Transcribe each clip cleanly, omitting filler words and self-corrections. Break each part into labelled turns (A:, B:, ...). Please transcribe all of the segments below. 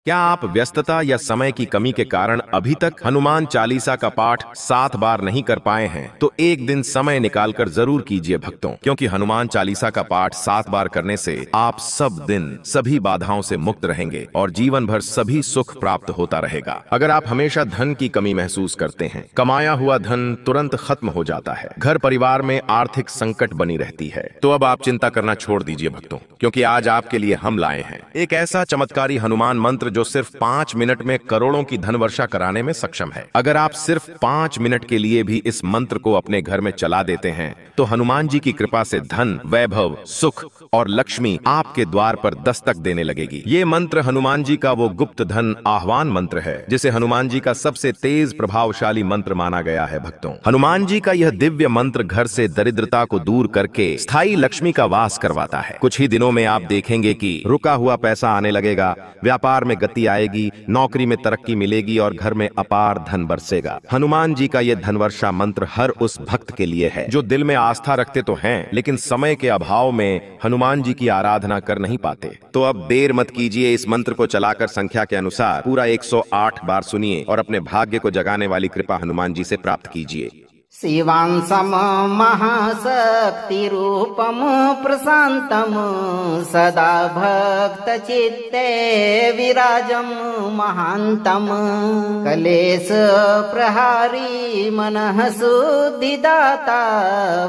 A: क्या आप व्यस्तता या समय की कमी के कारण अभी तक हनुमान चालीसा का पाठ 7 बार नहीं कर पाए हैं? तो एक दिन समय निकालकर जरूर कीजिए भक्तों, क्योंकि हनुमान चालीसा का पाठ 7 बार करने से आप सब दिन सभी बाधाओं से मुक्त रहेंगे और जीवन भर सभी सुख प्राप्त होता रहेगा। अगर आप हमेशा धन की कमी महसूस करते हैं, कमाया हुआ धन तुरंत खत्म हो जाता है, घर परिवार में आर्थिक संकट बनी रहती है, तो अब आप चिंता करना छोड़ दीजिए भक्तों, क्योंकि आज आपके लिए हम लाए हैं एक ऐसा चमत्कारी हनुमान मंत्र जो सिर्फ 5 मिनट में करोड़ों की धन वर्षा कराने में सक्षम है। अगर आप सिर्फ 5 मिनट के लिए भी इस मंत्र को अपने घर में चला देते हैं, तो हनुमान जी की कृपा से धन, वैभव, सुख और लक्ष्मी आपके द्वार पर दस्तक देने लगेगी। ये मंत्र हनुमान जी का वो गुप्त धन आह्वान मंत्र है, जिसे हनुमान जी का सबसे तेज प्रभावशाली मंत्र माना गया है। भक्तों, हनुमान जी का यह दिव्य मंत्र घर से दरिद्रता को दूर करके स्थायी लक्ष्मी का वास करवाता है। कुछ ही दिनों में आप देखेंगे कि रुका हुआ पैसा आने लगेगा, व्यापार में गति आएगी, नौकरी में तरक्की मिलेगी और घर में अपार धन बरसेगा। हनुमान जी का यह धनवर्षा मंत्र हर उस भक्त के लिए है जो दिल में आस्था रखते तो हैं, लेकिन समय के अभाव में हनुमान जी की आराधना कर नहीं पाते। तो अब देर मत कीजिए, इस मंत्र को चलाकर संख्या के अनुसार पूरा 108 बार सुनिए और अपने भाग्य को जगाने वाली कृपा हनुमान जी से प्राप्त कीजिए।
B: शिवांसम महाशक्तिरूपम प्रशांतम सदा भक्त चित्ते विराजम महांतम कलेश प्रहारी मनः शुद्धिदाता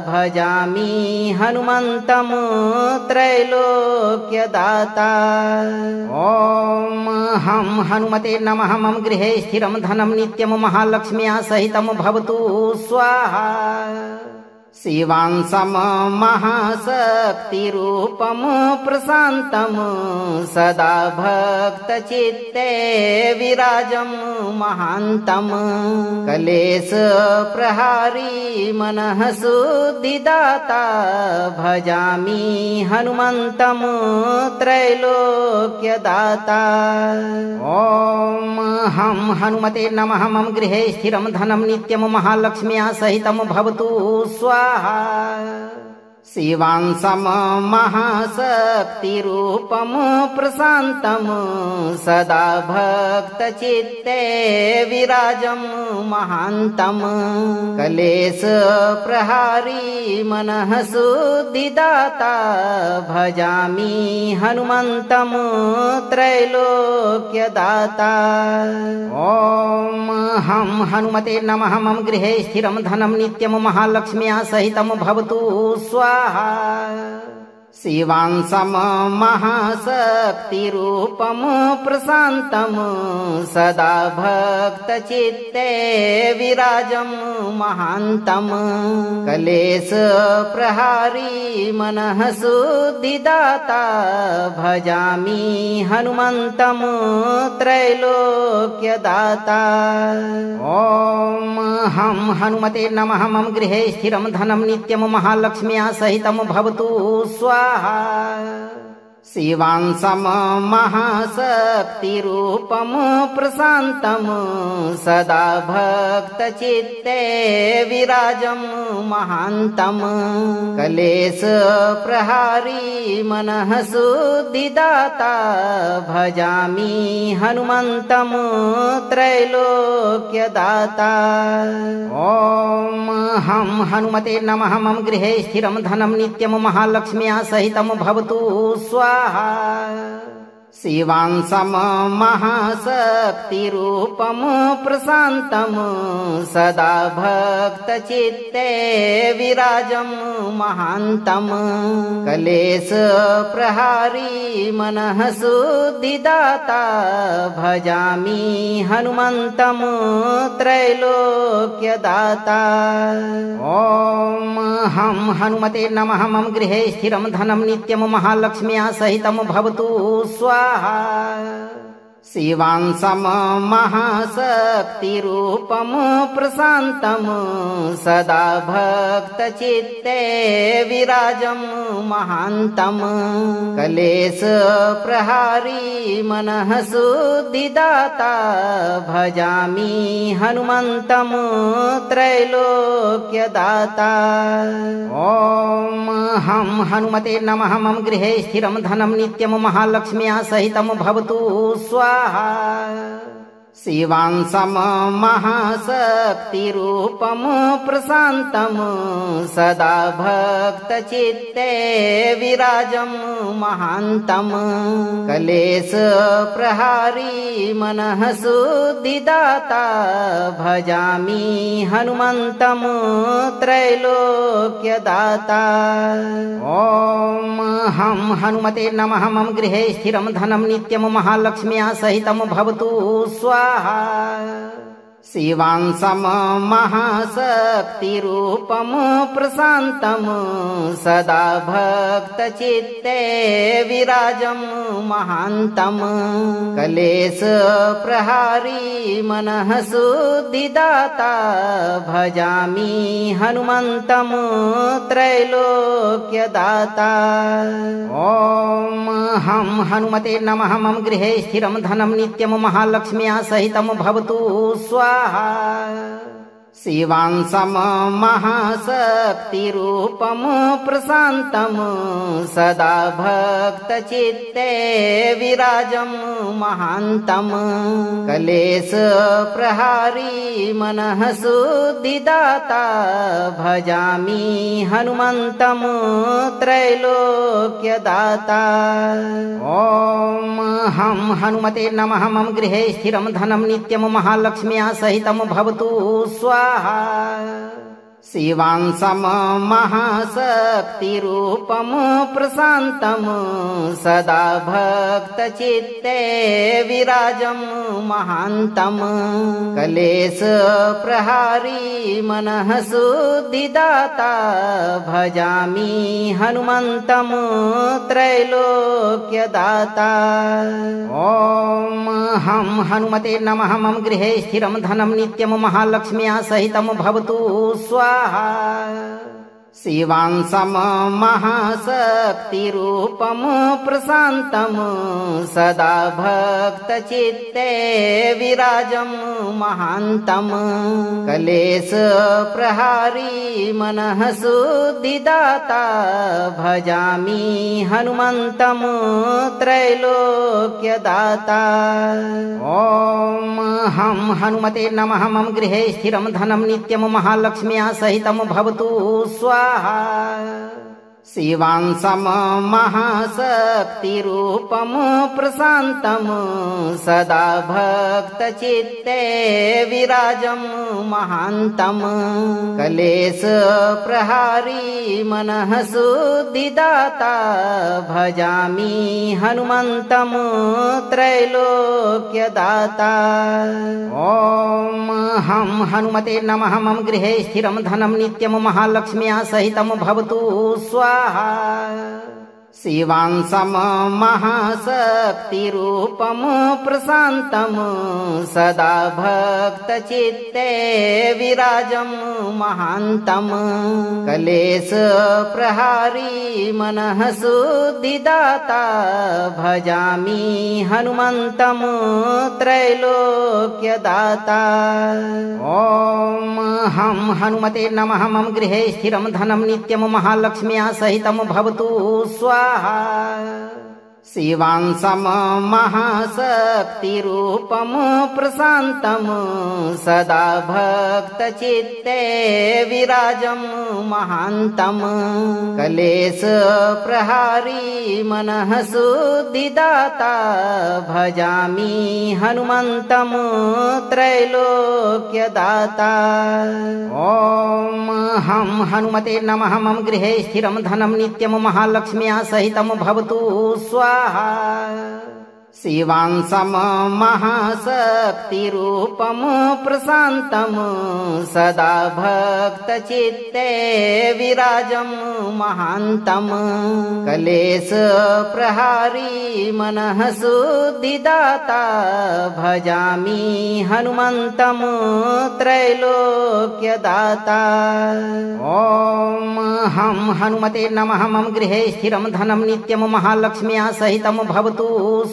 B: भजामि हनुमंतम त्रैलोक्यदाता। ओम हम हनुमते नमः। मम गृहे स्थिरं धनं नित्यं महालक्ष्म्या सहितं भवतु स्वाहा। शिवांसम महाशक्तिरूपम प्रशांतम सदा भक्त चित्ते विराजम महांतम कलेश प्रहारी मनः शुद्धिदाता भजामि हनुमंतम त्रैलोक्यदाता। ओम हम हनुमते नमः। मम गृहे स्थिरं धनं नित्यं महालक्ष्म्या सहितं भवतु स्वाहा। शिवांसम महाशक्तिरूपम प्रशांतम सदा भक्त चित्ते विराजम महांतम कलेश प्रहारी मनः शुद्धिदाता भजामि हनुमंतम त्रैलोक्यदाता। ओम हम हनुमते नमः। मम गृहे स्थिरं धनं नित्यं महालक्ष्म्या सहितं भवतु स्वाहा। शिवांसम महाशक्तिरूपम प्रशांतम सदा भक्त चित्ते विराजम महांतम कलेश प्रहारी मनः शुद्धिदाता भजामि हनुमंतम त्रैलोक्यदाता। ओम हम हनुमते नमः। मम गृहे स्थिरं धनं नित्यं महालक्ष्म्या सहितं भवतु स्वाहा। शिवांसम महाशक्तिरूपम प्रशांतम सदा भक्त चित्ते विराजम महांतम कलेश प्रहारी मनः शुद्धिदाता भजामि हनुमंतम त्रैलोक्यदाता। ओम हम हनुमते नमः। मम गृहे स्थिरं धनं नित्यं महालक्ष्म्या सहितं भवतु स्वाहा। शिवांसम महाशक्तिरूपम प्रशांतम सदा भक्त चित्ते विराजम महांतम कलेश प्रहारी मनः शुद्धिदाता भजामि हनुमंतम त्रैलोक्यदाता। ओम हम हनुमते नमः। मम गृहे स्थिरं धनं नित्यं महालक्ष्म्या सहितं भवतु स्वाहा। शिवांसम महाशक्तिरूपम प्रशांतम सदा भक्त चित्ते विराजम महांतम कलेश प्रहारी मनः शुद्धिदाता भजामि हनुमंतम त्रैलोक्यदाता। ओम हम हनुमते नमः। मम गृहे स्थिरं धनं नित्यं महालक्ष्म्या सहितं भवतु स्वाहा। स्वाहा शिवांसं महाशक्तिरूपं प्रशान्तं सदा भक्तचित्ते विराजं महान्तं क्लेशप्रहारी मनः शुद्धिदाता भजामि हनुमन्तं त्रैलोक्यदाता। ॐ हं हनुमते नमः। मम गृहे स्थिरं धनं नित्यं महालक्ष्म्या सहितं भवतु स्वाहा शिवांसं महाशक्तिरूपं प्रशान्तं सदा भक्तचित्ते विराजं महान्तं क्लेशप्रहारी मनः शुद्धिदाता भजामि हनुमन्तं त्रैलोक्यदाता। ॐ हं हनुमते नमः। मम गृहे स्थिरं धनं नित्यं महालक्ष्म्या सहितं भवतु स्वाहा शिवांसं महाशक्तिरूपं प्रशान्तं सदा भक्तचित्ते विराजं महान्तं क्लेशप्रहारी मनः शुद्धिदाता भजामि हनुमन्तं त्रैलोक्यदाता। ॐ हं हनुमते नमः। मम गृहे स्थिरं धनं नित्यं महालक्ष्म्या सहितं भवतु स्वाहा शिवांसं महाशक्तिरूपं प्रशान्तं सदा भक्तचित्ते विराजं महान्तं क्लेशप्रहारी मनः शुद्धिदाता भजामि हनुमन्तं त्रैलोक्यदाता। ॐ हं हनुमते नमः। मम गृहे स्थिरं धनं नित्यं महालक्ष्म्या सहितं भवतु स्वाहा शिवांसं महाशक्तिरूपं प्रशान्तं सदा भक्तचित्ते विराजं महान्तं क्लेशप्रहारी मनः शुद्धिदाता भजामि हनुमन्तं त्रैलोक्यदाता। ॐ हं हनुमते नमः। मम गृहे स्थिरं धनं नित्यं महालक्ष्म्या सहितं भवतु स्वाहा शिवांसं महाशक्तिरूपं प्रशान्तं सदा भक्तचित्ते विराजं महान्तं क्लेशप्रहारी मनः शुद्धिदाता भजामि हनुमन्तं त्रैलोक्यदाता। ॐ हं हनुमते नमः। मम गृहे स्थिरं धनं नित्यं महालक्ष्म्या सहितं भवतु स्वाहा शिवांसं महाशक्तिरूपं प्रशान्तं सदा भक्तचित्ते विराजं महान्तं क्लेशप्रहारी मनः शुद्धिदाता भजामि हनुमन्तं त्रैलोक्यदाता। ॐ हं हनुमते नमः। मम गृहे स्थिरं धनं नित्यं महालक्ष्म्या सहितं भवतु स्वाहा शिवांसं महाशक्तिरूपं प्रशान्तं सदा भक्तचित्ते विराजं महान्तं क्लेशप्रहारी मनः शुद्धिदाता भजामि हनुमन्तं त्रैलोक्यदाता। ॐ हं हनुमते नमः। मम गृहे स्थिरं धनं नित्यं महालक्ष्म्या सहितं भवतु स्वाहा शिवांसं महाशक्तिरूपं प्रशान्तं सदा भक्तचित्ते विराजं महान्तं क्लेशप्रहारी मनः शुद्धिदाता भजामि हनुमन्तं त्रैलोक्यदाता। ॐ हं हनुमते नमः। मम गृहे स्थिरं धनं नित्यं महालक्ष्म्या सहितं भवतु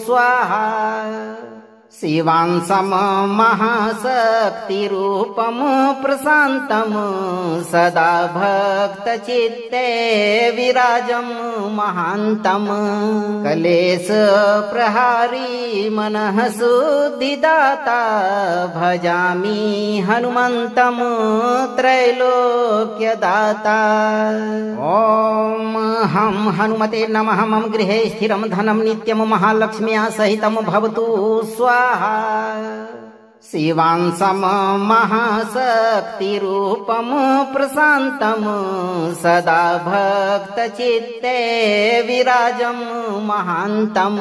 B: स्वाहा शिवांसं महाशक्तिरूपं प्रशान्तं सदा भक्तचित्ते विराजं महान्तं क्लेशप्रहारी मनः शुद्धिदाता भजामि हनुमन्तं त्रैलोक्यदाता। ॐ हं हनुमते नमः। मम गृहे स्थिरं धनं नित्यं महालक्ष्म्या सहितं भवतु स्वाहा। शिवांसं महाशक्तिरूपं प्रशान्तं सदा भक्तचित्ते विराजं महान्तं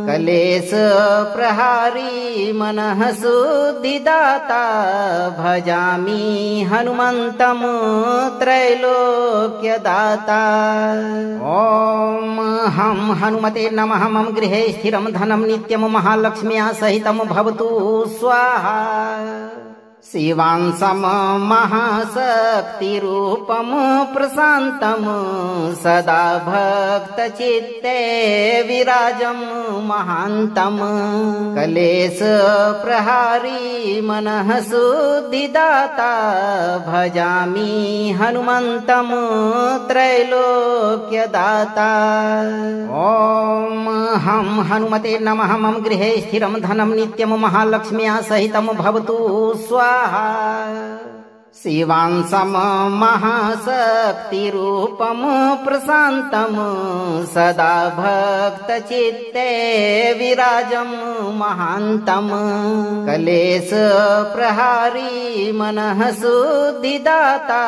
B: क्लेशप्रहारी मनः शुद्धिदाता भजामि हनुमन्तं त्रैलोक्यदाता। ॐ हं हनुमते नमः। मम गृहे स्थिरं धनं नित्यं महालक्ष्म्या सहितं भवतु स्वाहा। शिवांसं महाशक्तिरूपं प्रशान्तं सदा भक्तचित्ते विराजं महान्तं क्लेशप्रहारी मनः शुद्धिदाता भजामि हनुमन्तं त्रैलोक्यदाता। ॐ हं हनुमते नमः। मम गृहे स्थिरं धनं नित्यं महालक्ष्म्या सहितं भवतु स्वाहा। शिवांसं महाशक्तिरूपं प्रशान्तं सदा भक्तचित्ते विराजं महान्तं क्लेशप्रहारी मनः शुद्धिदाता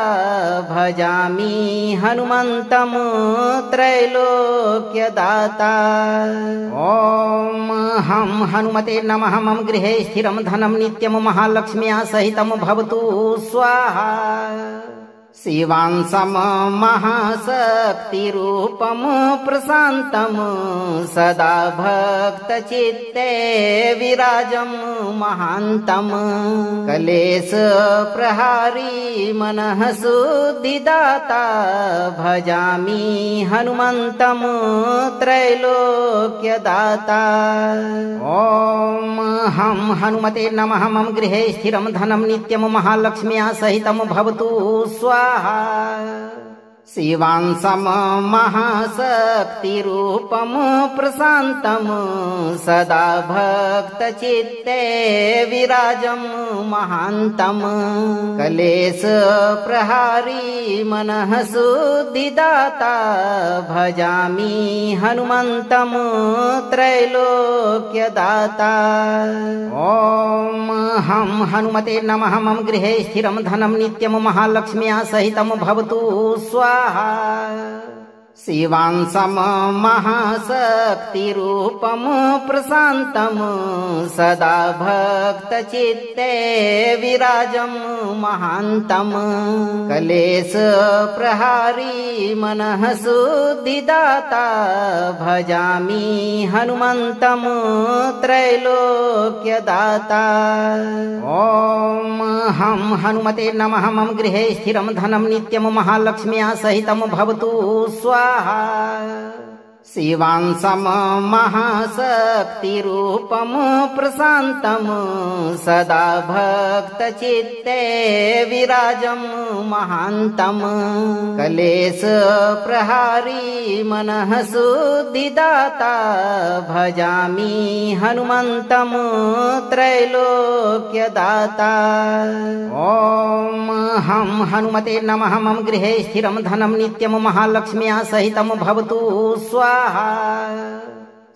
B: भजामि हनुमन्तं त्रैलोक्यदाता। ॐ हं हनुमते नमः। मम गृहे स्थिरं धनं नित्यं महालक्ष्म्या सहितं भवतु स्वाहा। शिवांसं महाशक्तिरूपं प्रशान्तं सदा भक्तचित्ते विराजं महान्तं क्लेशप्रहारी मनः शुद्धिदाता भजामि हनुमन्तं त्रैलोक्यदाता। ॐ हं हनुमते नमः। मम गृहे स्थिरं धनं नित्यं महालक्ष्म्या सहितं भवतु स्वाहा। शिवांसं महाशक्तिरूपं प्रशान्तं सदा भक्तचित्ते विराजं महान्तं क्लेशप्रहारी मनः शुद्धिदाता भजामि हनुमन्तं त्रैलोक्यदाता। ॐ हं हनुमते नमः। मम गृहे स्थिरं धनं नित्यं महालक्ष्म्या सहितं भवतु स्वाहा। शिवांसं महाशक्तिरूपं प्रशान्तं सदा भक्तचित्ते विराजं महान्तं क्लेशप्रहारी मनः शुद्धिदाता भजामि हनुमन्तं त्रैलोक्यदाता। ॐ हं हनुमते नमः। मम गृहे स्थिरं धनं नित्यं महालक्ष्म्या सहितं भवतु स्वाहा। शिवांसं महाशक्तिरूपं प्रशान्तं सदा भक्तचित्ते विराजं महान्तं क्लेशप्रहारी मनः शुद्धिदाता भजामि हनुमन्तं त्रैलोक्यदाता। ॐ हं हनुमते नमः। मम गृहे स्थिरं धनं नित्यं महालक्ष्म्या सहितं भवतु स्वाहा।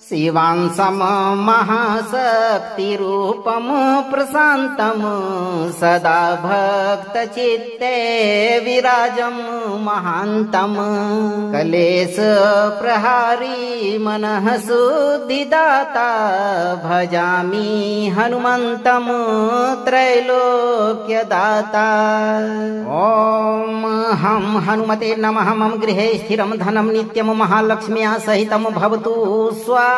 B: शिवांसं महाशक्तिरूपं प्रशान्तं सदा भक्तचित्ते विराजं महान्तं क्लेशप्रहारी मनः शुद्धिदाता भजामि हनुमन्तं त्रैलोक्यदाता। ॐ हं हनुमते नमः। मम गृहे स्थिरं धनं नित्यं महालक्ष्म्या सहितं भवतु स्वाहा।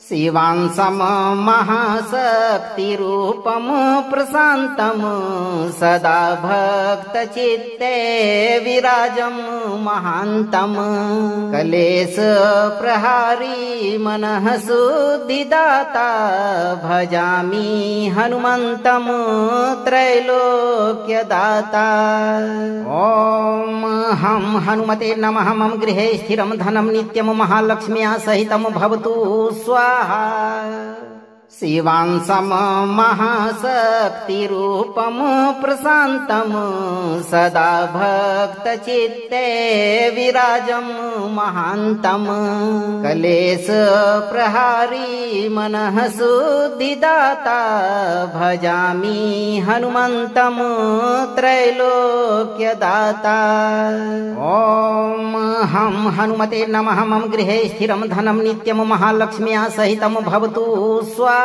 B: शिवांसं महाशक्तिरूपं प्रशान्तं सदा भक्तचित्ते विराजं महान्तं क्लेशप्रहारी मनः शुद्धिदाता भजामि हनुमन्तं त्रैलोक्यदाता। ॐ हं हनुमते नमः। मम गृहे स्थिरं धनं नित्यं महालक्ष्म्या सहितं भवतु स्वाहा। शिवांसं महाशक्तिरूपं प्रशान्तं सदा भक्तचित्ते विराजं महान्तं क्लेशप्रहारी मनः शुद्धिदाता भजामि हनुमन्तं त्रैलोक्यदाता। ॐ हं हनुमते नमः। मम गृहे स्थिरं धनं नित्यं महालक्ष्म्या सहितं भवतु स्वाहा।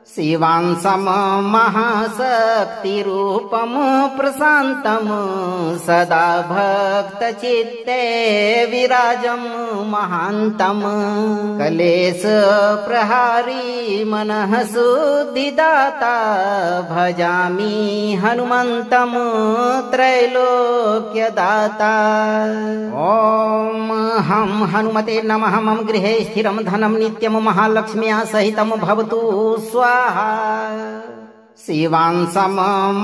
B: शिवांसं महाशक्तिरूपं प्रशान्तं सदा भक्तचित्ते विराजं महान्तं क्लेशप्रहारी मनः शुद्धिदाता भजामि हनुमन्तं त्रैलोक्यदाता। ॐ हं हनुमते नमः। मम गृहे स्थिरं धनं नित्यं महालक्ष्म्या सहितं भवतु स्वाहा। शिवांसं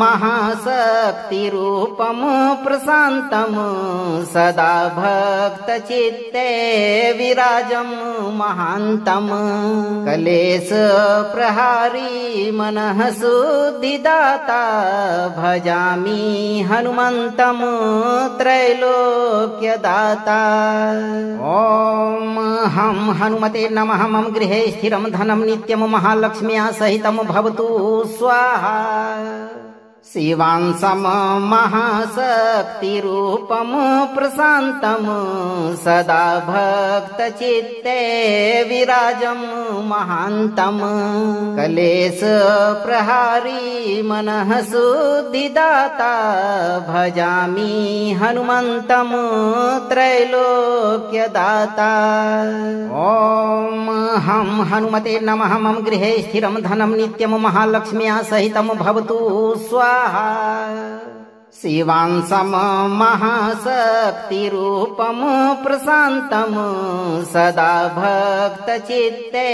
B: महाशक्तिरूपं प्रशान्तं सदा भक्तचित्ते विराजं महान्तं क्लेशप्रहारी मनः शुद्धिदाता भजामि हनुमन्तं त्रैलोक्यदाता। ॐ हं हनुमते नमः। मम गृहे स्थिरं धनं नित्यं महालक्ष्म्या सहितं भवतु स्वाहा। शिवांसं महाशक्तिरूपं प्रशान्तं सदा भक्तचित्ते विराजं महान्तं क्लेशप्रहारी मनः शुद्धिदाता भजामि हनुमन्तं त्रैलोक्यदाता। ॐ हं हनुमते नमः। मम गृहे स्थिरं धनं नित्यं महालक्ष्म्या सहितं भवतु स्वाहा। शिवांसं महाशक्तिरूपं प्रशान्तं सदा भक्तचित्ते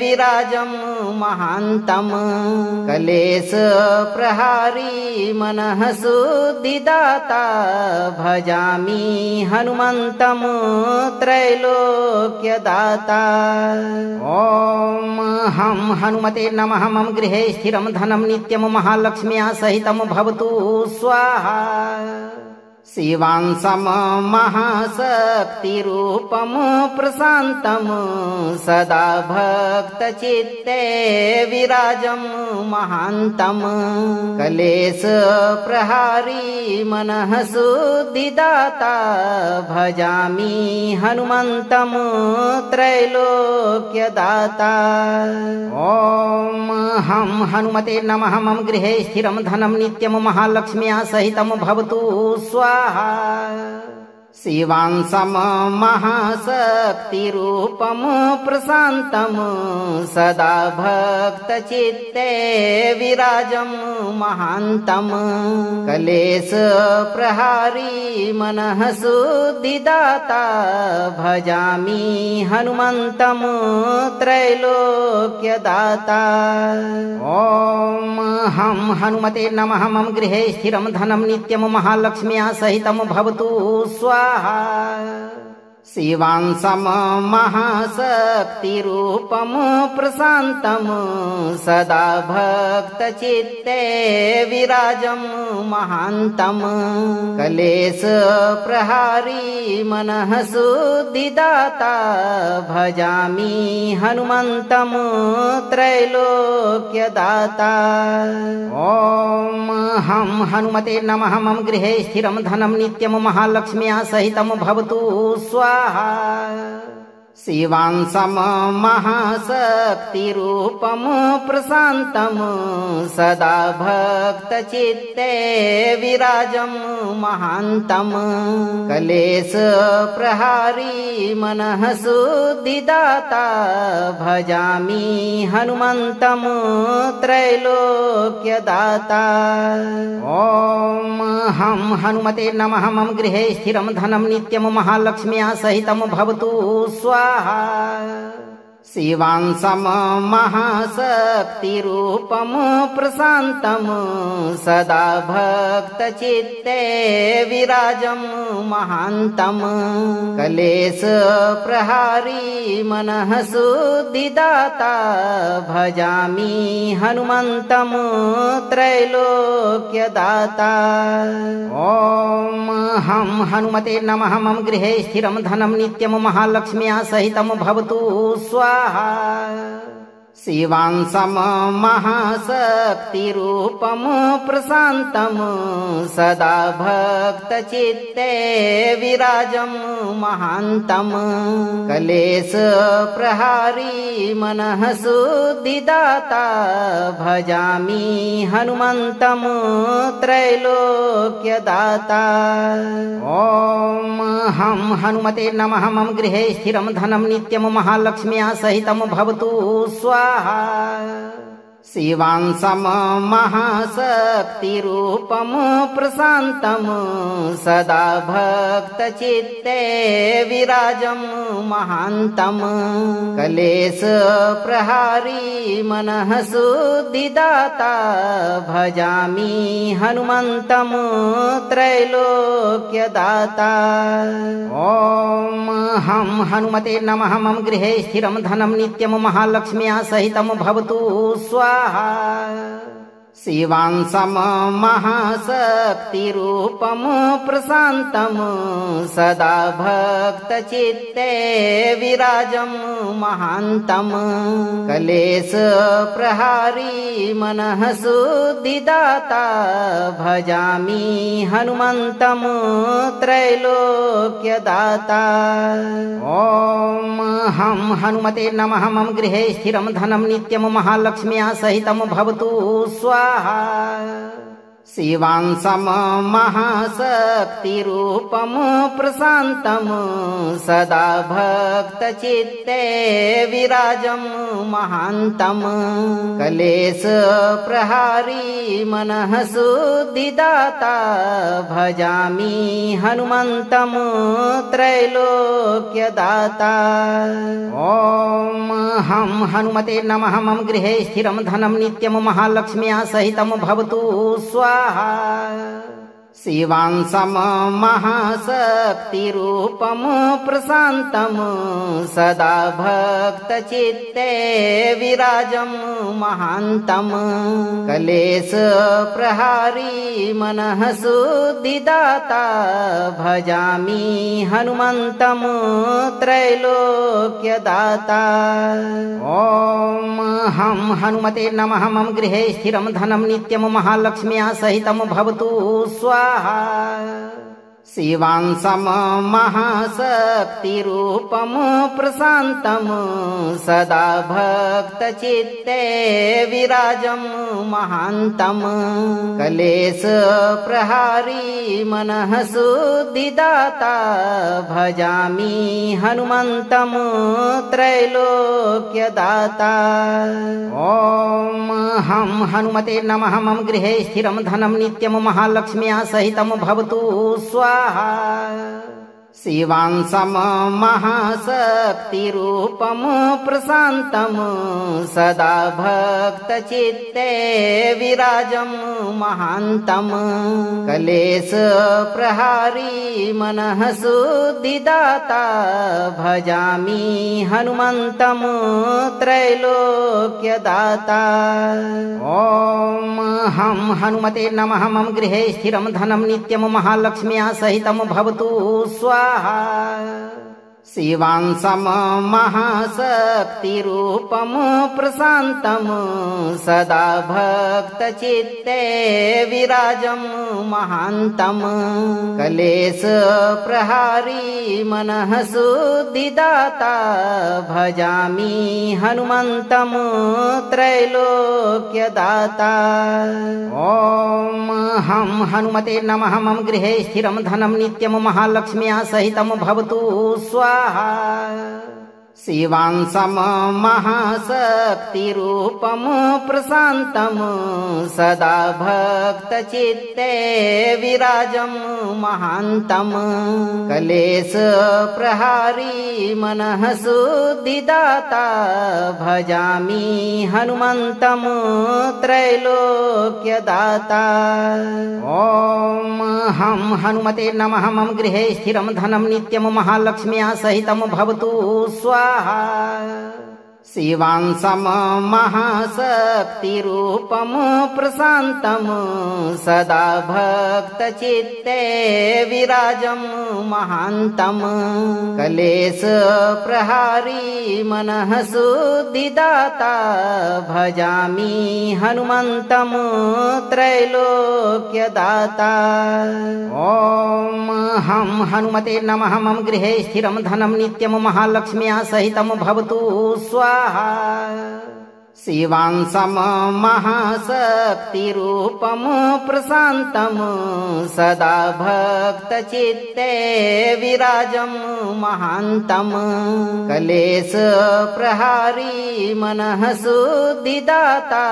B: विराजं महान्तं क्लेशप्रहारी मनः शुद्धिदाता भजामि हनुमन्तं त्रैलोक्यदाता। ॐ हं हनुमते नमः। मम गृहे स्थिरं धनं नित्यं महालक्ष्म्या सहितं भवतु स्वाहा। शिवांसं महाशक्तिरूपं प्रशान्तं सदा भक्तचित्ते विराजं महान्तं क्लेशप्रहारी मनः शुद्धिदाता भजामि हनुमन्तं त्रैलोक्यदाता। ॐ हं हनुमते नमः। मम गृहे स्थिरं धनं नित्यं महालक्ष्म्या सहितं भवतु स्वाहा। शिवांसं महाशक्तिरूपं प्रशान्तं सदा भक्तचित्ते विराजं महान्तं क्लेशप्रहारी मनः शुद्धिदाता भजामि हनुमन्तं त्रैलोक्यदाता। ॐ हं हनुमते नमः। मम गृहे स्थिरं धनं नित्यं महालक्ष्म्या सहितं भवतु स्वाहा। शिवांसं महाशक्तिरूपं प्रशान्तं सदा भक्तचित्ते विराजं महान्तं क्लेशप्रहारी मनः शुद्धिदाता भजामि हनुमन्तं त्रैलोक्यदाता। ॐ हं हनुमते नमः। मम गृहे स्थिरं धनं नित्यं महालक्ष्म्या सहितं भवतु स्वाहा। शिवांसं महाशक्तिरूपं प्रशान्तं सदा भक्तचित्ते विराजं महान्तं क्लेशप्रहारी मनः शुद्धिदाता भजामि हनुमन्तं त्रैलोक्यदाता। ॐ हं हनुमते नमः। मम गृहे स्थिरं धनं नित्यं महालक्ष्म्या सहितं भवतु स्वाहा। शिवांसं महाशक्तिरूपं प्रशान्तं सदा भक्तचित्ते विराजं महान्तं क्लेशप्रहारी मनः शुद्धिदाता भजामि हनुमन्तं त्रैलोक्यदाता। ॐ हं हनुमते नमः। मम गृहे स्थिरं धनं नित्यं महालक्ष्म्या सहितं भवतु स्वाहा। शिवांसं महाशक्तिरूपं प्रशान्तं सदा भक्तचित्ते विराजं महान्तं क्लेशप्रहारी मनः शुद्धिदाता भजामि हनुमन्तं त्रैलोक्यदाता। ॐ हं हनुमते नमः। मम गृहे स्थिरं धनं नित्यं महालक्ष्म्या सहितं भवतु स्वाहा। शिवांसं महाशक्तिरूपं प्रशान्तं सदा भक्तचित्ते विराजं महान्तं क्लेशप्रहारी मनः शुद्धिदाता भजामि हनुमन्तं त्रैलोक्यदाता। ॐ हं हनुमते नमः। मम गृहे स्थिरं धनं नित्यं महालक्ष्म्या सहितं भवतु स्वाहा। शिवांसं महाशक्तिरूपं प्रशान्तं सदा भक्तचित्ते विराजं महान्तं क्लेशप्रहारी मनः शुद्धिदाता भजामि हनुमन्तं त्रैलोक्यदाता। ॐ हं हनुमते नमः। मम गृहे स्थिरं धनं नित्यं महालक्ष्म्या सहितं भवतु स्वाहा। शिवांसं महाशक्तिरूपं प्रशान्तं सदा भक्तचित्ते विराजं महान्तं क्लेशप्रहारी मनः शुद्धिदाता भजामि हनुमन्तं त्रैलोक्यदाता। ॐ हं हनुमते नमः। मम गृहे स्थिरं धनं नित्यं महालक्ष्म्या सहितं भवतु स्वाहा। शिवांसं महाशक्तिरूपं प्रशान्तं सदा भक्तचित्ते विराजं महान्तं क्लेशप्रहारी मनः शुद्धिदाता भजामि हनुमन्तं त्रैलोक्यदाता। ॐ हं हनुमते नमः। मम गृहे स्थिरं धनं नित्यं महालक्ष्म्या सहितं भवतु स्वाहा। शिवांसं महाशक्तिरूपं प्रशान्तं सदा भक्तचित्ते विराजं महान्तं क्लेशप्रहारी मनः शुद्धिदाता भजामि हनुमन्तं त्रैलोक्यदाता। ॐ हं हनुमते नमः। मम गृहे स्थिरं धनं नित्यं महालक्ष्म्या सहितं भवतु स्वाहा। शिवांसं महाशक्तिरूपं प्रशान्तं सदा भक्तचित्ते विराजं महान्तं क्लेशप्रहारी मनः शुद्धिदाता भजामि हनुमन्तं त्रैलोक्यदाता। ॐ हं हनुमते नमः। मम गृहे स्थिरं धनं नित्यं महालक्ष्म्या सहितं भवतु स्वाहा। शिवांसं महाशक्तिरूपं प्रशान्तं सदा भक्तचित्ते विराजं महान्तं क्लेशप्रहारी मनः शुद्धिदाता भजामि हनुमन्तं त्रैलोक्यदाता। ॐ हं हनुमते नमः। मम गृहे स्थिरं धनं नित्यं महालक्ष्म्या सहितं भवतु स्वाहा। शिवांसं महाशक्तिरूपं प्रशान्तं सदा भक्तचित्ते विराजं महान्तं क्लेशप्रहारी मनः शुद्धिदाता भजामि हनुमन्तं त्रैलोक्यदाता। ॐ हं हनुमते नमः। मम गृहे स्थिरं धनं नित्यं महालक्ष्म्या सहितं भवतु स्वाहा। शिवांसं महाशक्तिरूपं प्रशान्तं सदा भक्तचित्ते विराजं महान्तं क्लेशप्रहारी मनः शुद्धिदाता भजामि हनुमन्तं त्रैलोक्यदाता। ॐ हं हनुमते नमः। मम गृहे स्थिरं धनं नित्यं महालक्ष्म्या सहितं भवतु स्वाहा। शिवांसं महाशक्तिरूपं प्रशान्तं सदा भक्तचित्ते विराजं महान्तं क्लेशप्रहारी मनः शुद्धिदाता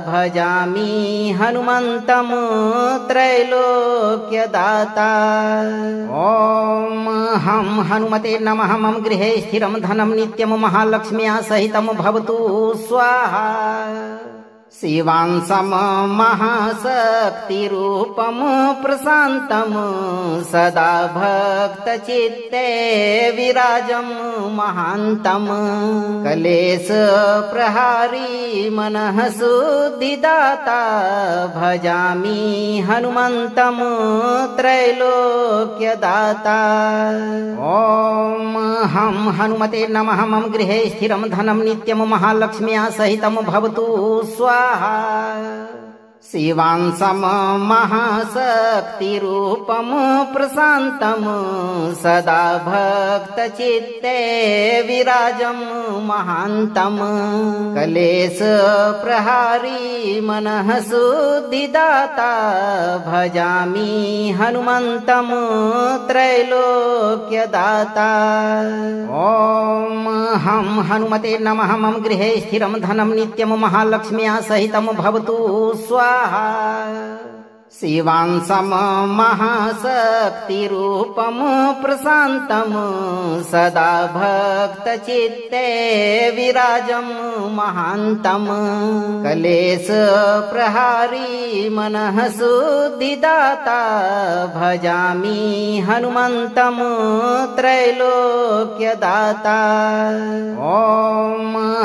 B: भजामि हनुमन्तं त्रैलोक्यदाता। ॐ हं हनुमते नमः। मम गृहे स्थिरं धनं नित्यं महालक्ष्म्या सहितं भवतु स्वाहा। शिवांसं महाशक्तिरूपं प्रशान्तं सदा भक्तचित्ते विराजं महान्तं क्लेशप्रहारी मनः शुद्धिदाता भजामि हनुमन्तं त्रैलोक्यदाता। ॐ हं हनुमते नमः। मम गृहे स्थिरं धनं नित्यं महालक्ष्म्या सहितं भवतु स्वाहा। शिवांसं महाशक्तिरूपं प्रशान्तं सदा भक्तचित्ते विराजं महान्तं क्लेशप्रहारी मनः शुद्धिदाता भजामि हनुमन्तं त्रैलोक्यदाता। ॐ हं हनुमते नमः। मम गृहे स्थिरं धनं नित्यं महालक्ष्म्या सहितं भवतु स्वाहा। शिवांसं महाशक्तिरूपं प्रशान्तं सदा भक्तचित्ते विराजं महान्तं क्लेशप्रहारी मनः शुद्धिदाता भजामि हनुमन्तं त्रैलोक्यदाता। ॐ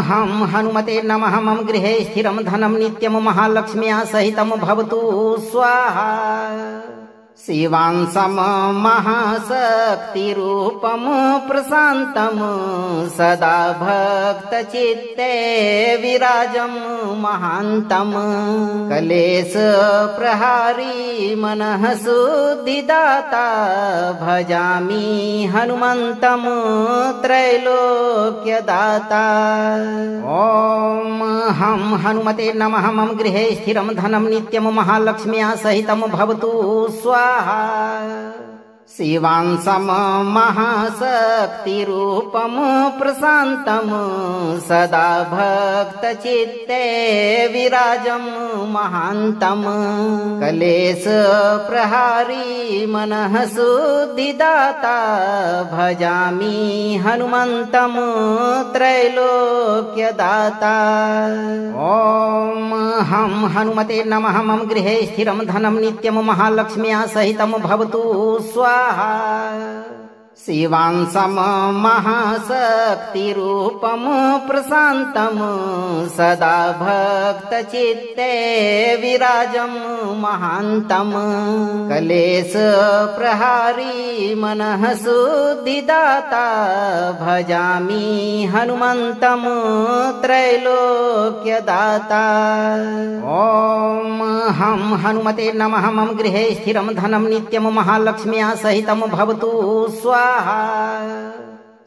B: हं हनुमते नमः। मम गृहे स्थिरं धनं नित्यं महालक्ष्म्या सहितं भवतु स्वाहा। शिवांसं महाशक्तिरूपं प्रशान्तं सदा भक्तचित्ते विराजं महान्तं क्लेशप्रहारी मनः शुद्धिदाता भजामि हनुमन्तं त्रैलोक्यदाता। ॐ हं हनुमते नमः। मम गृहे स्थिरं धनं नित्यं महालक्ष्म्या सहितं भवतु स्वाहा। शिवांसं महाशक्तिरूपं प्रशान्तं सदा भक्तचित्ते विराजं महान्तं क्लेशप्रहारी मनः शुद्धिदाता भजामि हनुमन्तं त्रैलोक्यदाता। ॐ हं हनुमते नमः। मम गृहे स्थिरं धनं नित्यं महालक्ष्म्या सहितं भवतु स्वाहा। शिवांसं महाशक्तिरूपं प्रशान्तं सदा भक्तचित्ते विराजं महान्तं क्लेशप्रहारी मनः शुद्धिदाता भजामि हनुमन्तं त्रैलोक्यदाता। ॐ हं हनुमते नमः। मम गृहे स्थिरं धनं नित्यं महालक्ष्म्या सहितं भवतु स्वाहा।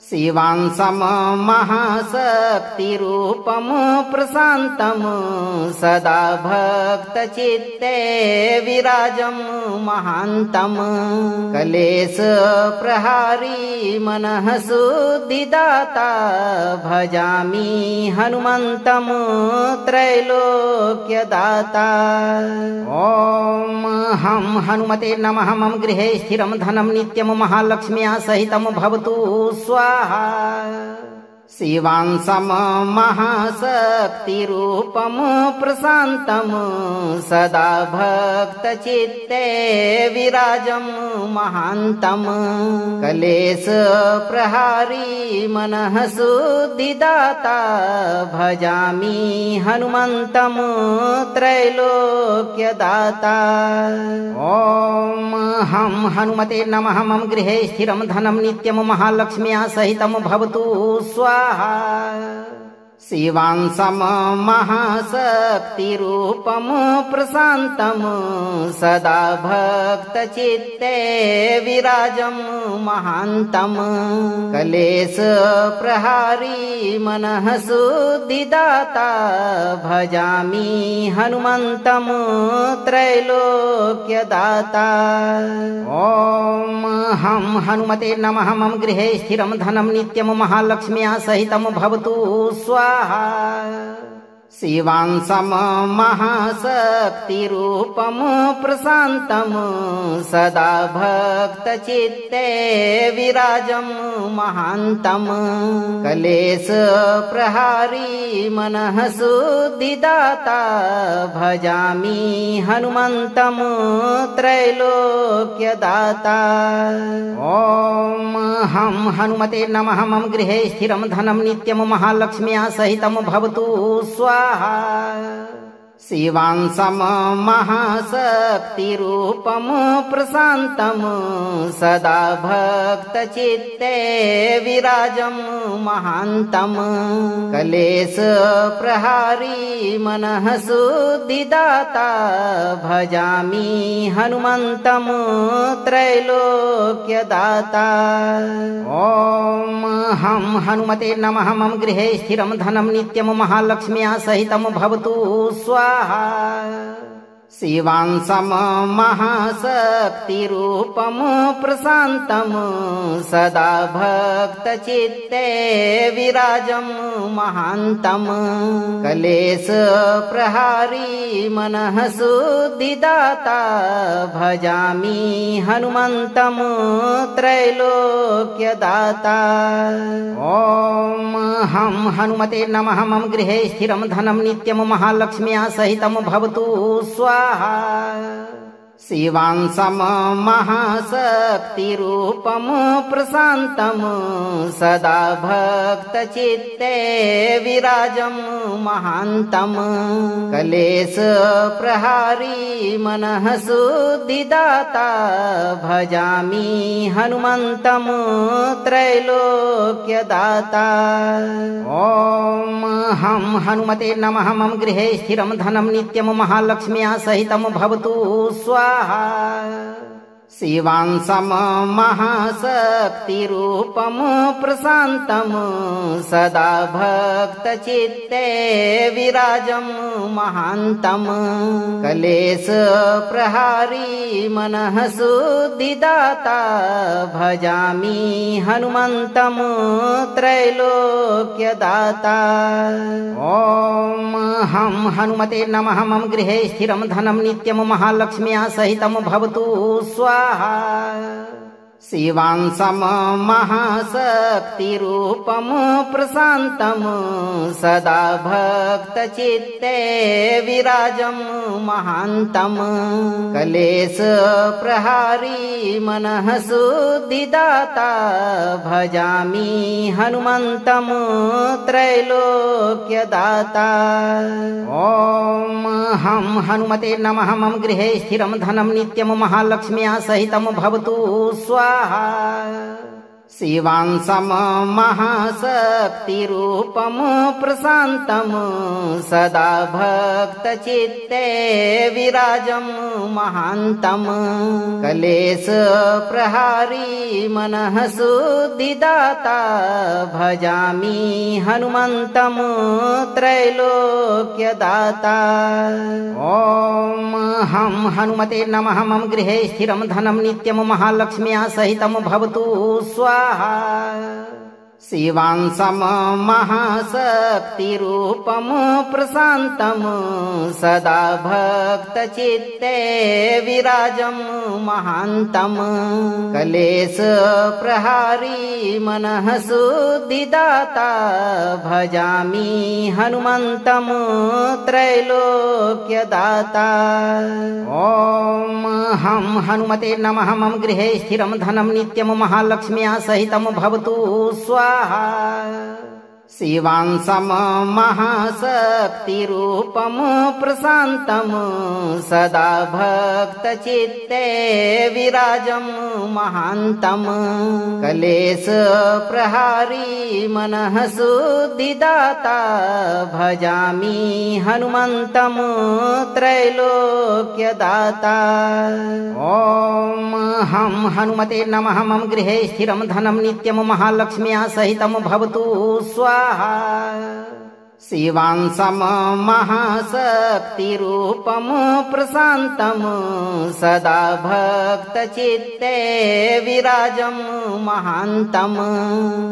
B: शिवांसं महाशक्तिरूपं प्रशान्तं सदा भक्तचित्ते विराजं महान्तं क्लेशप्रहारी मनः शुद्धिदाता भजामि हनुमन्तं त्रैलोक्यदाता। ॐ हं हनुमते नमः। मम गृहे स्थिरं धनं नित्यं महालक्ष्म्या सहितं भवतु स्वाहा। शिवांसं महाशक्तिरूपं प्रशान्तं सदा भक्तचित्ते विराजं महान्तं क्लेशप्रहारी मनः शुद्धिदाता भजामि हनुमन्तं त्रैलोक्यदाता। ॐ हं हनुमते नमः। मम गृहे स्थिरं धनं नित्यं महालक्ष्म्या सहितं भवतु स्वाहा। शिवांसं महाशक्तिरूपं प्रशान्तं सदा भक्तचित्ते विराजं महान्तं क्लेशप्रहारी मनः शुद्धिदाता भजामि हनुमन्तं त्रैलोक्यदाता। ॐ हं हनुमते नमः। मम गृहे स्थिरं धनं नित्यं महालक्ष्म्या सहितं भवतु स्वाहा। शिवांसं महाशक्तिरूपं प्रशान्तं सदा भक्तचित्ते विराजं महान्तं क्लेशप्रहारी मनः शुद्धिदाता भजामि हनुमन्तं त्रैलोक्यदाता। ॐ हं हनुमते नमः। मम गृहे स्थिरं धनं नित्यं महालक्ष्म्या सहितं भवतु स्वाहा। शिवांसं महाशक्तिरूपं प्रशान्तं सदा भक्तचित्ते विराजं महान्तं क्लेशप्रहारी मनः शुद्धिदाता भजामि हनुमन्तं त्रैलोक्यदाता। ॐ हं हनुमते नमः। मम गृहे स्थिरं धनं नित्यं महालक्ष्म्या सहितं भवतु स्वाहा। शिवांसं महाशक्तिरूपं प्रशान्तं सदा भक्तचित्ते विराजं महान्तं क्लेशप्रहारी मनः शुद्धिदाता भजामि हनुमन्तं त्रैलोक्यदाता। ॐ हं हनुमते नमः। मम गृहे स्थिरं धनं नित्यं महालक्ष्म्या सहितं भवतु स्वाहा। शिवांसं महाशक्तिरूपं प्रशान्तं सदा भक्तचित्ते विराजं महान्तं क्लेशप्रहारी मनः शुद्धिदाता भजामि हनुमन्तं त्रैलोक्यदाता। ॐ हं हनुमते नमः। मम गृहे स्थिरं धनं नित्यं महालक्ष्म्या सहितं भवतु स्वाहा। शिवांसं महाशक्तिरूपं प्रशान्तं सदा भक्तचित्ते विराजं महान्तं क्लेशप्रहारी मनः शुद्धिदाता भजामि हनुमन्तं त्रैलोक्यदाता। ॐ हं हनुमते नमः। मम गृहे स्थिरं धनं नित्यं महालक्ष्म्या सहितं भवतु स्वाहा। शिवांसं महाशक्तिरूपं प्रशान्तं सदा भक्तचित्ते विराजं महान्तं क्लेशप्रहारी मनः शुद्धिदाता भजामि हनुमन्तं त्रैलोक्यदाता। ॐ हं हनुमते नमः। मम गृहे स्थिरं धनं नित्यं महालक्ष्म्या सहितं भवतु स्वाहा। शिवांसं महाशक्तिरूपं प्रशान्तं सदा भक्तचित्ते विराजं महान्तं क्लेशप्रहारी मनः शुद्धिदाता भजामि हनुमन्तं त्रैलोक्यदाता। ॐ हं हनुमते नमः। मम गृहे स्थिरं धनं नित्यं महालक्ष्म्या सहितं भवतु स्वाहा। शिवांसं महाशक्तिरूपं प्रशान्तं सदा भक्तचित्ते विराजं महान्तं क्लेशप्रहारी मनः शुद्धिदाता भजामि हनुमन्तं त्रैलोक्यदाता। ॐ हं हनुमते नमः। मम गृहे स्थिरं धनं नित्यं महालक्ष्म्या सहितं भवतु स्वाहा। शिवांसं महाशक्तिरूपं प्रशान्तं सदा भक्तचित्ते विराजं महान्तं क्लेशप्रहारी मनः शुद्धिदाता भजामि हनुमन्तं त्रैलोक्यदाता। ॐ हं हनुमते नमः। मम गृहे स्थिरं धनं नित्यं महालक्ष्म्या सहितं भवतु स्वाहा। शिवांसं महाशक्तिरूपं प्रशान्तं सदा भक्तचित्ते विराजं महान्तं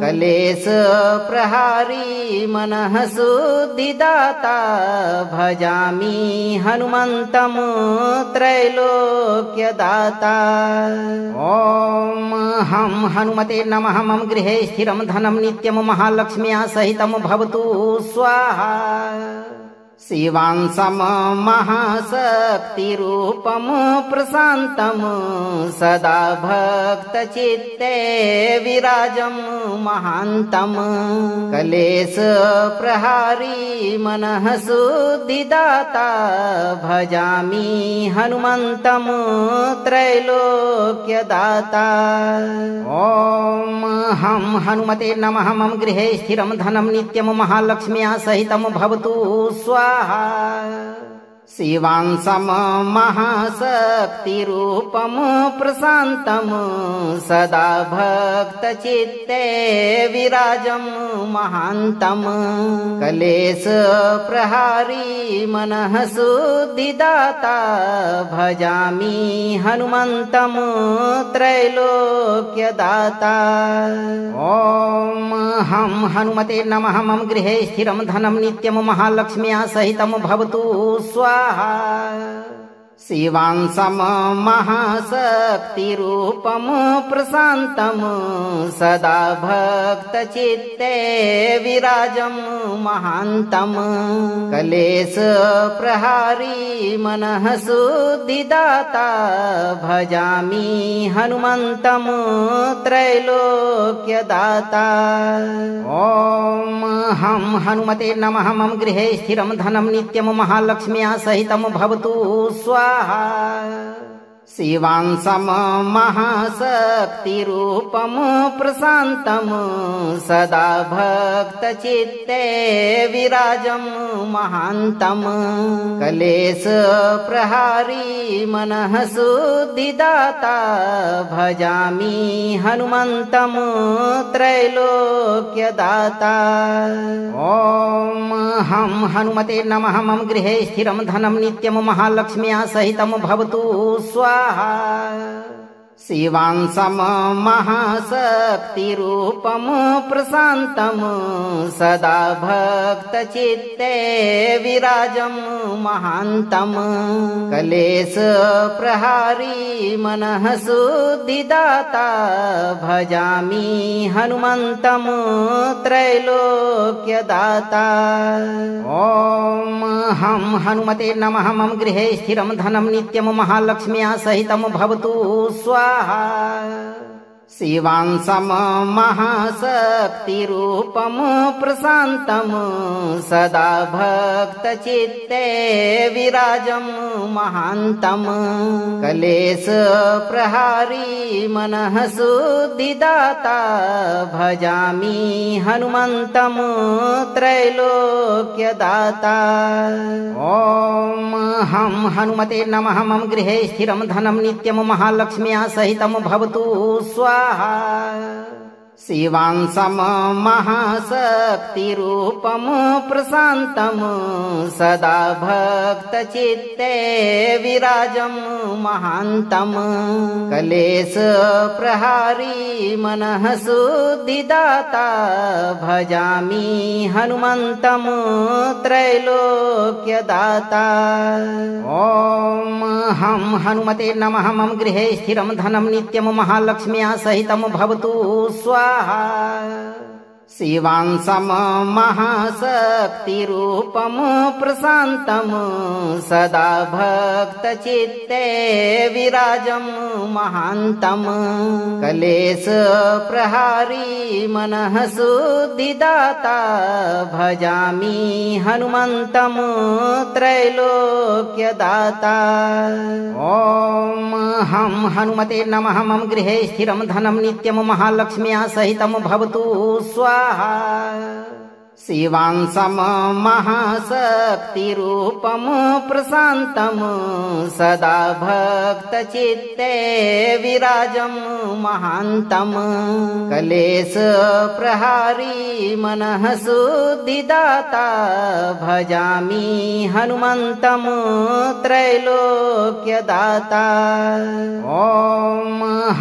B: क्लेशप्रहारी मनः शुद्धिदाता भजामि हनुमन्तं त्रैलोक्यदाता। ॐ हं हनुमते नमः। मम गृहे स्थिरं धनं नित्यं महालक्ष्म्या सहितं भवतु स्वाहा। शिवांसं महाशक्तिरूपं प्रशान्तं सदा भक्तचित्ते विराजं महान्तं क्लेशप्रहारी मनः शुद्धिदाता भजामि हनुमन्तं त्रैलोक्यदाता। ॐ हं हनुमते नमः। मम गृहे स्थिरं धनं नित्यं महालक्ष्म्या सहितं भवतु स्वाहा। शिवांसं महाशक्तिरूपं प्रशान्तं सदा भक्तचित्ते विराजं महान्तं क्लेशप्रहारी मनः शुद्धिदाता भजामि हनुमन्तं त्रैलोक्यदाता। ॐ हं हनुमते नमः। मम गृहे स्थिरं धनं नित्यं महालक्ष्म्या सहितं भवतु स्वाहा। शिवांसं महाशक्तिरूपं प्रशान्तं सदा भक्तचित्ते विराजं महान्तं क्लेशप्रहारी मनः शुद्धिदाता भजामि हनुमन्तं त्रैलोक्यदाता। ॐ हं हनुमते नमः। मम गृहे स्थिरं धनं नित्यं महालक्ष्म्या सहितं भवतु स्वाहा। शिवांसं महाशक्तिरूपं प्रशान्तं सदा भक्तचित्ते विराजं महान्तं क्लेशप्रहारी मनः शुद्धिदाता भजामि हनुमन्तं त्रैलोक्यदाता। ॐ हं हनुमते नमः। मम गृहे स्थिरं धनं नित्यं महालक्ष्म्या सहितं भवतु स्वाहा। शिवांसं महाशक्तिरूपं प्रशान्तं सदा भक्तचित्ते विराजं महान्तं क्लेशप्रहारी मनः शुद्धिदाता भजामि हनुमन्तं त्रैलोक्यदाता। ॐ हं हनुमते नमः। मम गृहे स्थिरं धनं नित्यं महालक्ष्म्या सहितं भवतु स्वाहा। शिवांसं महाशक्तिरूपं प्रशान्तं सदा भक्तचित्ते विराजं महान्तं क्लेशप्रहारी मनः शुद्धिदाता भजामि हनुमन्तं त्रैलोक्यदाता। ॐ हं हनुमते नमः। मम गृहे स्थिरं धनं नित्यं महालक्ष्म्या सहितं भवतु स्वाहा। शिवांसं महाशक्तिरूपं प्रशान्तं सदा भक्तचित्ते विराजं महान्तं क्लेशप्रहारी मनः शुद्धिदाता भजामि हनुमन्तं त्रैलोक्यदाता। ॐ हं हनुमते नमः। मम गृहे स्थिरं धनं नित्यं महालक्ष्म्या सहितं भवतु स्वाहा। शिवांसं महाशक्तिरूपं प्रशान्तं सदा भक्तचित्ते विराजं महान्तं क्लेशप्रहारी मनः शुद्धिदाता भजामि हनुमन्तं त्रैलोक्यदाता। ॐ हं हनुमते नमः। मम गृहे स्थिरं धनं नित्यं महालक्ष्म्या सहितं भवतु स्वाहा। शिवांसं महाशक्तिरूपं प्रशान्तं सदा भक्तचित्ते विराजं महान्तं क्लेशप्रहारी मनः शुद्धिदाता भजामि हनुमन्तं त्रैलोक्यदाता। ॐ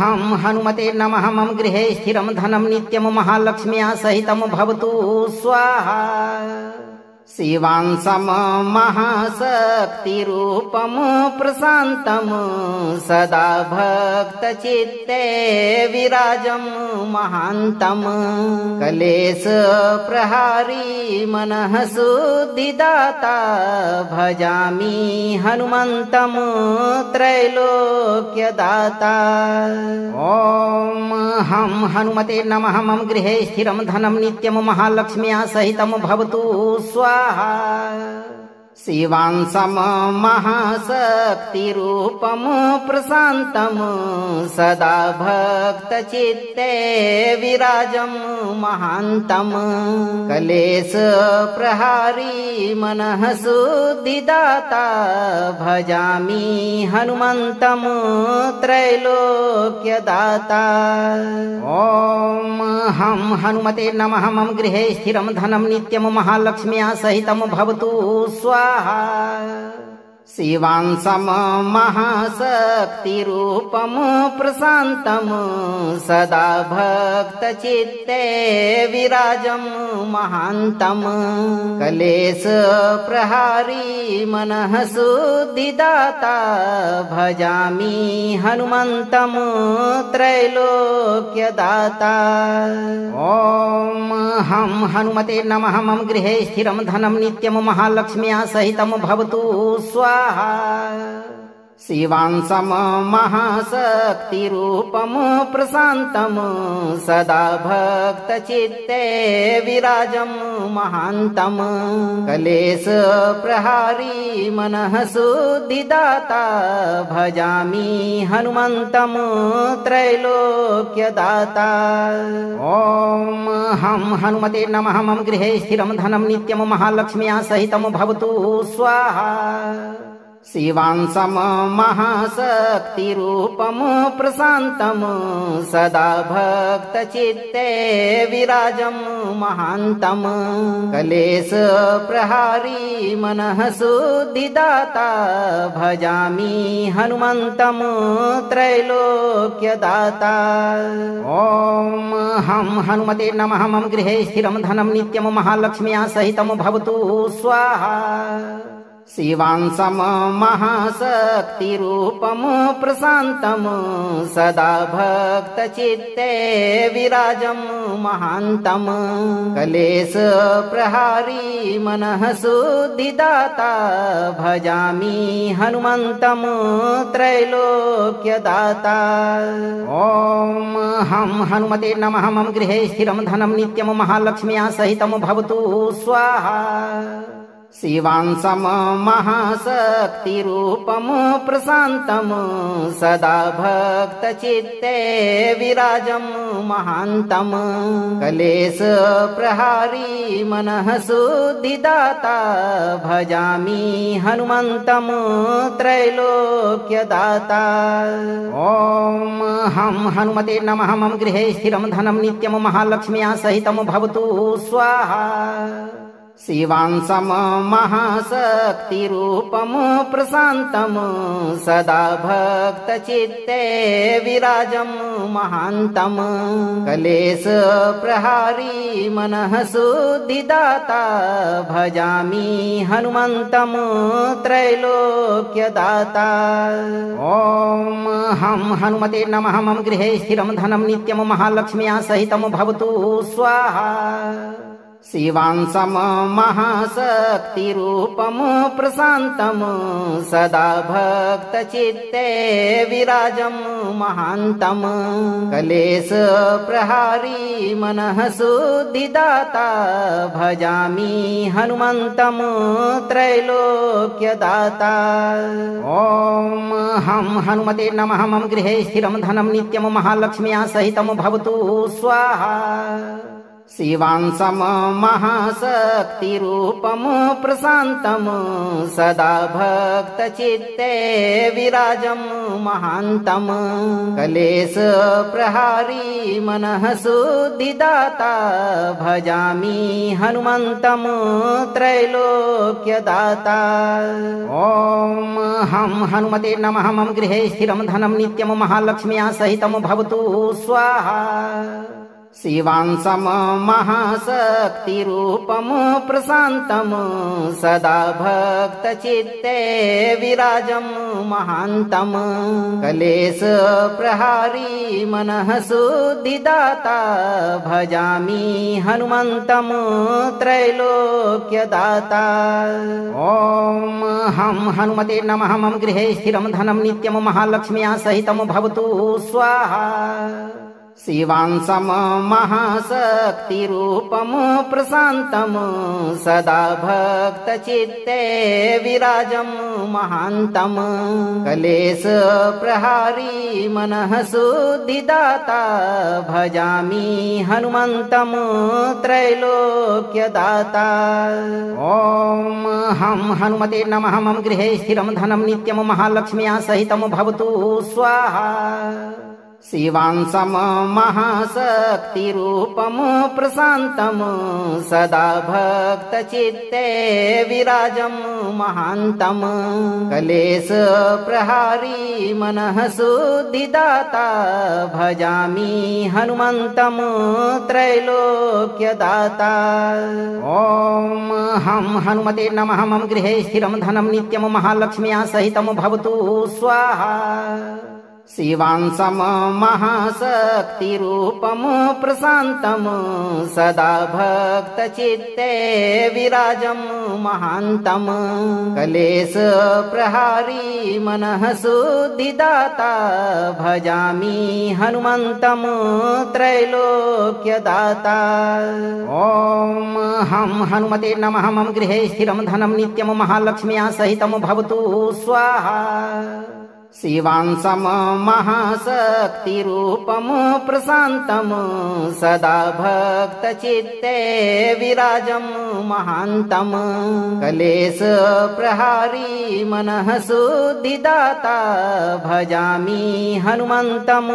B: हं हनुमते नमः। मम गृहे स्थिरं धनं नित्यं महालक्ष्म्या सहितं भवतु स्वाहा। शिवांसं महाशक्तिरूपं प्रशान्तं सदा भक्तचित्ते विराजं महान्तं क्लेशप्रहारी मनः शुद्धिदाता भजामि हनुमन्तं त्रैलोक्यदाता। ॐ हं हनुमते नमः। मम गृहे स्थिरं धनं नित्यं महालक्ष्म्या सहितं भवतु स्वाहा। शिवांसं महाशक्तिरूपं प्रशान्तं सदा भक्तचित्ते विराजं महान्तं क्लेशप्रहारी मनः शुद्धिदाता भजामि हनुमन्तं त्रैलोक्यदाता। ॐ हं हनुमते नमः। मम गृहे स्थिरं धनं नित्यं महालक्ष्म्या सहितं भवतु स्वाहा। शिवांसं महाशक्तिरूपं प्रशान्तं सदा भक्तचित्ते विराजं महान्तं क्लेशप्रहारी मनः शुद्धिदाता भजामि हनुमन्तं त्रैलोक्यदाता। ॐ हं हनुमते नमः। मम गृहे स्थिरं धनं नित्यं महालक्ष्म्या सहितं भवतु स्वाहा। शिवांसं महाशक्तिरूपं प्रशान्तं सदा भक्तचित्ते विराजं महान्तं क्लेशप्रहारी मनः शुद्धिदाता भजामि हनुमन्तं त्रैलोक्यदाता। ॐ हं हनुमते नमः। मम गृहे स्थिरं धनं नित्यं महालक्ष्म्या सहितं भवतु स्वाहा। शिवांसं महाशक्तिरूपं प्रशान्तं सदा भक्तचित्ते विराजं महान्तं कलेशप्रहारी मनः शुद्धिदाता भजामि हनुमन्तं त्रैलोक्यदाता। ॐ हं हनुमते नमः। मम गृहे स्थिरं धनं नित्यं महालक्ष्म्या सहितं भवतु स्वाहा। शिवांसं महाशक्तिरूपं प्रशान्तं सदा भक्तचित्ते विराजं महान्तं कलेशप्रहारी मनः शुद्धिदाता भजामि हनुमन्तं त्रैलोक्यदाता। ॐ हं हनुमते नमः। मम गृहे स्थिरं धनं नित्यं महालक्ष्म्या सहितं भवतु स्वाहा। शिवांसं महाशक्तिरूपं प्रशान्तं सदा भक्तचित्ते विराजं महान्तं कलेशप्रहारी मनः शुद्धिदाता भजामि हनुमन्तं त्रैलोक्यदाता। ॐ हं हनुमते नमः। मम गृहे स्थिरं धनं नित्यं महालक्ष्म्या सहितं भवतु स्वाहा। शिवांसं महाशक्तिरूपं प्रशान्तं सदा भक्तचित्ते विराजं महान्तं कलेशप्रहारी मनः शुद्धिदाता भजामि हनुमन्तं त्रैलोक्यदाता। ॐ हं हनुमते नमः। मम गृहे स्थिरं धनं नित्यं महालक्ष्म्या सहितं भवतु स्वाहा। शिवांसं महाशक्तिरूपं प्रशान्तं सदा भक्तचित्ते विराजं महान्तं कलेशप्रहारी मनः शुद्धिदाता भजामि हनुमन्तं त्रैलोक्यदाता। ॐ हं हनुमते नमः। मम गृहे स्थिरं धनं नित्यं महालक्ष्म्या सहितं भवतु स्वाहा। शिवांसं महाशक्तिरूपं प्रशान्तं सदा भक्तचित्ते विराजं महान्तं कलेशप्रहारी मनः शुद्धिदाता भजामि हनुमन्तं त्रैलोक्यदाता। ॐ हं हनुमते नमः। मम गृहे स्थिरं धनं नित्यं महालक्ष्म्या सहितं भवतु स्वाहा। शिवांसं महाशक्तिरूपं प्रशान्तं सदा भक्तचित्ते विराजं महान्तं कलेशप्रहारी मनः शुद्धिदाता भजामि हनुमन्तं त्रैलोक्यदाता। ॐ हं हनुमते नमः। मम गृहे स्थिरं धनं नित्यं महालक्ष्म्या सहितं भवतु स्वाहा। शिवांसं महाशक्तिरूपं प्रशान्तं सदा भक्तचित्ते विराजं महान्तं कलेशप्रहारी मनः शुद्धिदाता भजामि हनुमन्तं त्रैलोक्यदाता। ॐ हं हनुमते नमः। मम गृहे स्थिरं धनं नित्यं महालक्ष्म्या सहितं भवतु स्वाहा। शिवांसं महाशक्तिरूपं प्रशान्तं सदा भक्तचित्ते विराजं महान्तं कलेशप्रहारी मनः शुद्धिदाता भजामि हनुमन्तं त्रैलोक्यदाता। ॐ हं हनुमते नमः। मम गृहे स्थिरं धनं नित्यं महालक्ष्म्या सहितं भवतु स्वाहा। शिवांसं महाशक्तिरूपं प्रशान्तं सदा भक्तचित्ते विराजं महान्तं कलेशप्रहारी मनः शुद्धिदाता भजामि हनुमन्तं त्रैलोक्यदाता। ॐ हं हनुमते नमः। मम गृहे स्थिरं धनं नित्यं महालक्ष्म्या सहितं भवतु स्वाहा। शिवांसं महाशक्तिरूपं प्रशान्तं सदा भक्तचित्ते विराजं महान्तं क्लेशप्रहारी मनः शुद्धिदाता भजामि हनुमन्तं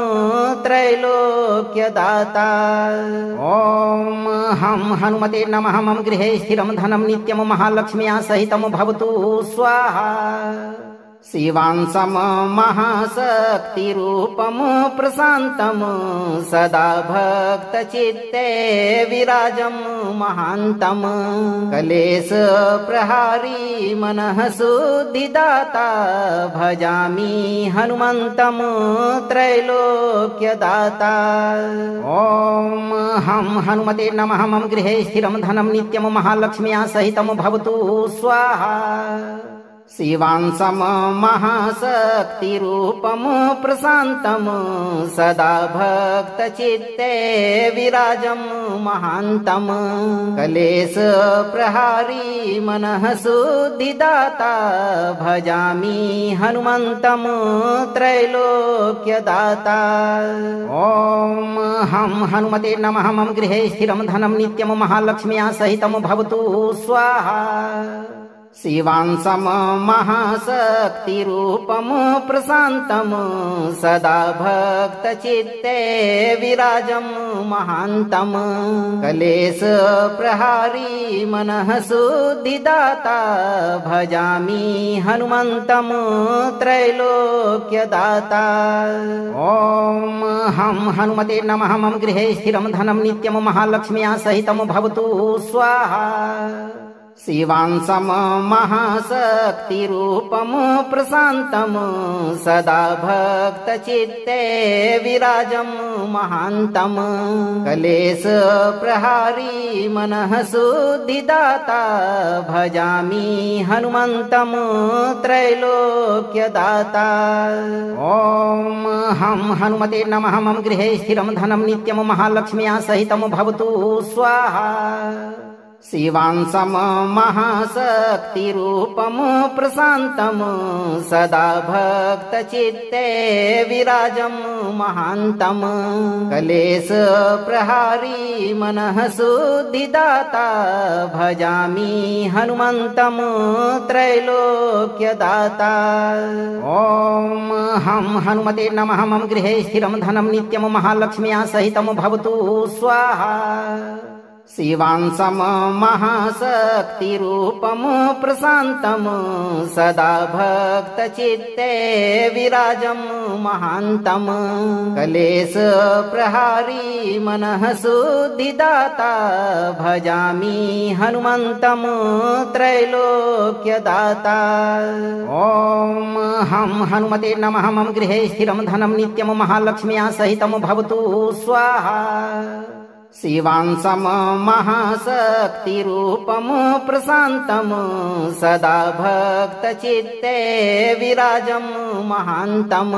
B: त्रैलोक्यदाता। ॐ हं हनुमते नमः। मम गृहे स्थिरं धनं नित्यं महालक्ष्म्या सहितं भवतु स्वाहा। शिवांसं महाशक्तिरूपं प्रशान्तं सदा भक्तचित्ते विराजं महान्तं क्लेशप्रहारी मनः शुद्धिदाता भजामि हनुमन्तं त्रैलोक्यदाता। ॐ हं हनुमते नमः। मम गृहे स्थिरं धनं नित्यं महालक्ष्म्या सहितं भवतु स्वाहा। शिवांसं महाशक्तिरूपं प्रशान्तं सदा भक्तचित्ते विराजं महान्तं क्लेशप्रहारी मनः शुद्धिदाता भजामि हनुमन्तं त्रैलोक्यदाता। ॐ हं हनुमते नमः। मम गृहे स्थिरं धनं नित्यं महालक्ष्म्या सहितं भवतु स्वाहा। शिवांसं महाशक्तिरूपं प्रशान्तं सदा भक्तचित्ते विराजं महान्तं क्लेशप्रहारी मनः शुद्धिदाता भजामि हनुमन्तं त्रैलोक्यदाता। ॐ हं हनुमते नमः। मम गृहे स्थिरं धनं नित्यं महालक्ष्म्या सहितं भवतु स्वाहा। शिवांसं महाशक्तिरूपं प्रशान्तं सदा भक्तचित्ते विराजं महान्तं क्लेशप्रहारी मनः शुद्धिदाता भजामि हनुमन्तं त्रैलोक्यदाता। ॐ हं हनुमते नमः। मम गृहे स्थिरं धनं नित्यं महालक्ष्म्या सहितं भवतु स्वाहा। शिवांसं महाशक्तिरूपं प्रशान्तं सदा भक्तचित्ते विराजं महान्तं क्लेशप्रहारी मनः शुद्धिदाता भजामि हनुमन्तं त्रैलोक्यदाता। ॐ हं हनुमते नमः। मम गृहे स्थिरं धनं नित्यं महालक्ष्म्या सहितं भवतु स्वाहा। शिवांसं महाशक्तिरूपं प्रशान्तं सदा भक्तचित्ते विराजं महान्तं क्लेशप्रहारी मनः शुद्धिदाता भजामि हनुमन्तं त्रैलोक्यदाता। ॐ हं हनुमते नमः। मम गृहे स्थिरं धनं नित्यं महालक्ष्म्या सहितं भवतु स्वाहा। शिवांसं महाशक्तिरूपं प्रशान्तं सदा भक्तचित्ते विराजं महान्तं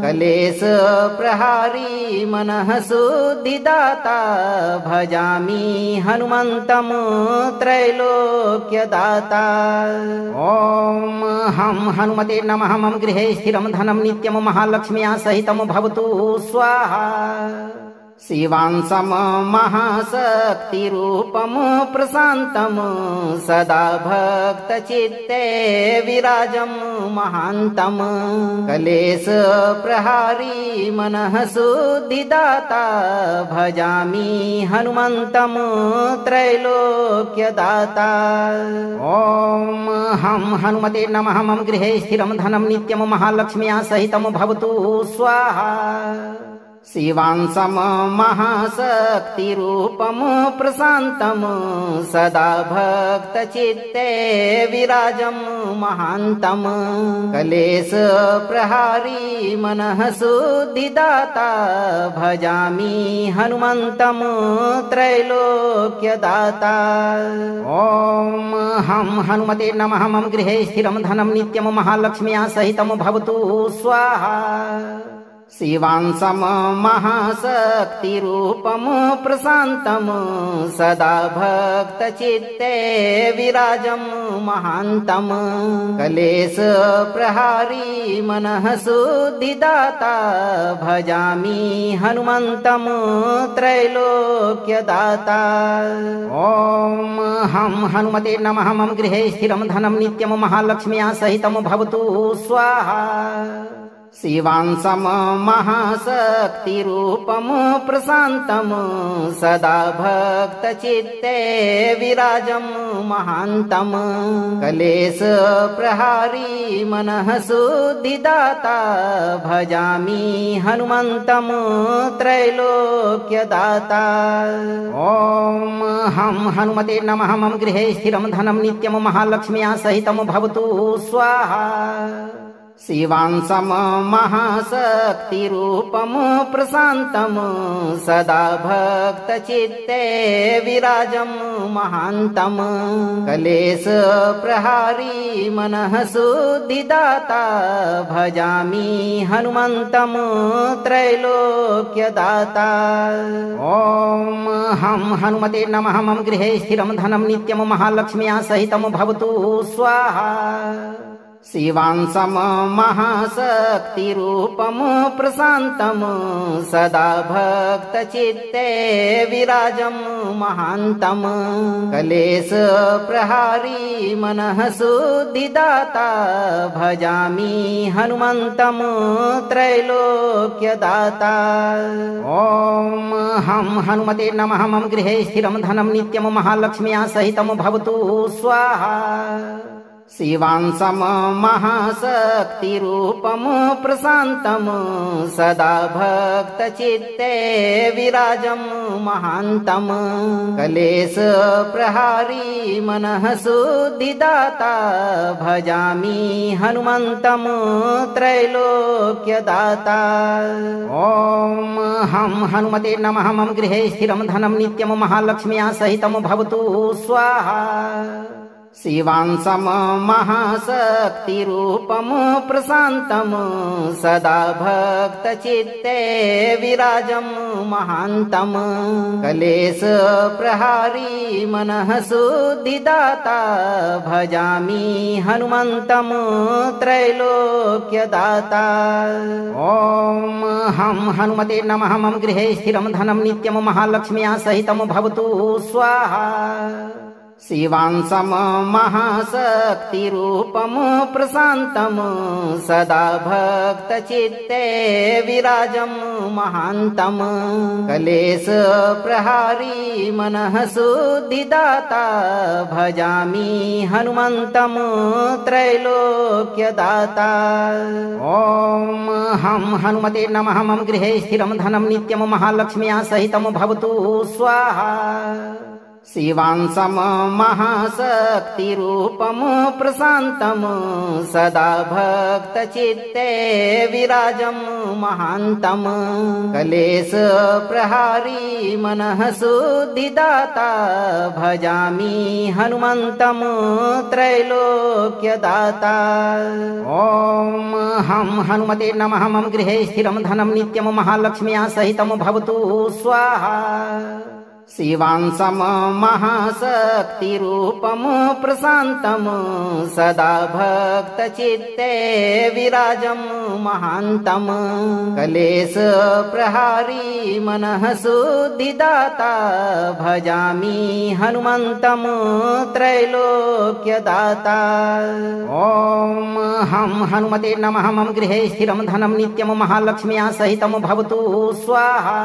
B: क्लेशप्रहारी मनः शुद्धिदाता भजामि हनुमन्तं त्रैलोक्यदाता। ॐ हं हनुमते नमः। मम गृहे स्थिरं धनं नित्यं महालक्ष्म्या सहितं भवतु स्वाहा। शिवांसं महाशक्तिरूपं प्रशान्तं सदा भक्तचित्ते विराजं महान्तं क्लेशप्रहारी मनः शुद्धिदाता भजामि हनुमन्तं त्रैलोक्यदाता। ॐ हं हनुमते नमः। मम गृहे स्थिरं धनं नित्यं महालक्ष्म्या सहितं भवतु स्वाहा। शिवांसं महाशक्तिरूपं प्रशान्तं सदा भक्तचित्ते विराजं महान्तं क्लेशप्रहारी मनः शुद्धिदाता भजामि हनुमन्तं त्रैलोक्यदाता। ॐ हं हनुमते नमः। मम गृहे स्थिरं धनं नित्यं महालक्ष्म्या सहितं भवतु स्वाहा। शिवांसं महाशक्तिरूपं प्रशान्तं सदा भक्तचित्ते विराजं महान्तं कलेशप्रहारी मनः शुद्धिदाता भजामि हनुमन्तं त्रैलोक्यदाता। ॐ हं हनुमते नमः। मम गृहे स्थिरं धनं नित्यं महालक्ष्म्या सहितं भवतु स्वाहा। शिवांसं महाशक्तिरूपं प्रशान्तं सदा भक्तचित्ते विराजं महान्तं कलेशप्रहारी मनः शुद्धिदाता भजामि हनुमन्तं त्रैलोक्यदाता। ॐ हं हनुमते नमः। मम गृहे स्थिरं धनं नित्यं महालक्ष्म्या सहितं भवतु स्वाहा। शिवांसं महाशक्तिरूपं प्रशान्तं सदा भक्तचित्ते विराजं महान्तं कलेशप्रहारी मनः शुद्धिदाता भजामि हनुमन्तं त्रैलोक्यदाता। ॐ हं हनुमते नमः। मम गृहे स्थिरं धनं नित्यं महालक्ष्म्या सहितं भवतु स्वाहा। शिवांसं महाशक्तिरूपं प्रशान्तं सदा भक्तचित्ते विराजं महान्तं कलेशप्रहारी मनः शुद्धिदाता भजामि हनुमन्तं त्रैलोक्यदाता। ॐ हं हनुमते नमः। मम गृहे स्थिरं धनं नित्यं महालक्ष्म्या सहितं भवतु स्वाहा। शिवांसं महाशक्तिरूपं प्रशान्तं सदा भक्तचित्ते विराजं महान्तं कलेशप्रहारी मनः शुद्धिदाता भजामि हनुमन्तं त्रैलोक्यदाता। ॐ हं हनुमते नमः। मम गृहे स्थिरं धनं नित्यं महालक्ष्म्या सहितं भवतु स्वाहा। शिवांसं महाशक्तिरूपं प्रशान्तं सदा भक्तचित्ते विराजं महान्तं कलेशप्रहारी मनः शुद्धिदाता भजामि हनुमन्तं त्रैलोक्यदाता। ॐ हं हनुमते नमः। मम गृहे स्थिरं धनं नित्यं महालक्ष्म्या सहितं भवतु स्वाहा। शिवांसं महाशक्तिरूपं प्रशान्तं सदा भक्तचित्ते विराजं महान्तं कलेशप्रहारी मनः शुद्धिदाता भजामि हनुमन्तं त्रैलोक्यदाता। ॐ हं हनुमते नमः। मम गृहे स्थिरं धनं नित्यं महालक्ष्म्या सहितं भवतु स्वाहा। शिवांसं महाशक्तिरूपं प्रशान्तं सदा भक्तचित्ते विराजं महान्तं कलेशप्रहारी मनः शुद्धिदाता भजामि हनुमन्तं त्रैलोक्यदाता। ॐ हं हनुमते नमः। मम गृहे स्थिरं धनं नित्यं महालक्ष्म्या सहितं भवतु स्वाहा। शिवांसं महाशक्तिरूपं प्रशान्तं सदा भक्तचित्ते विराजं महान्तं कलेशप्रहारी मनः शुद्धिदाता भजामि हनुमन्तं त्रैलोक्यदाता। ॐ हं हनुमते नमः। मम गृहे स्थिरं धनं नित्यं महालक्ष्म्या सहितं भवतु स्वाहा।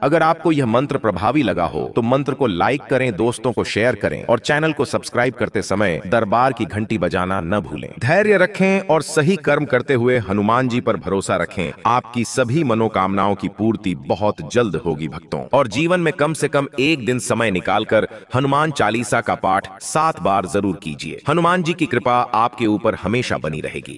A: अगर आपको यह मंत्र प्रभावी लगा हो तो मंत्र को लाइक करें, दोस्तों को शेयर करें और चैनल को सब्सक्राइब करते समय दरबार की घंटी बजाना न भूलें। धैर्य रखें और सही कर्म करते हुए हनुमान जी पर भरोसा रखें। आपकी सभी मनोकामनाओं की पूर्ति बहुत जल्द होगी भक्तों। और जीवन में कम से कम एक दिन समय निकालकर हनुमान चालीसा का पाठ 7 बार जरूर कीजिए। हनुमान जी की कृपा आपके ऊपर हमेशा बनी रहेगी।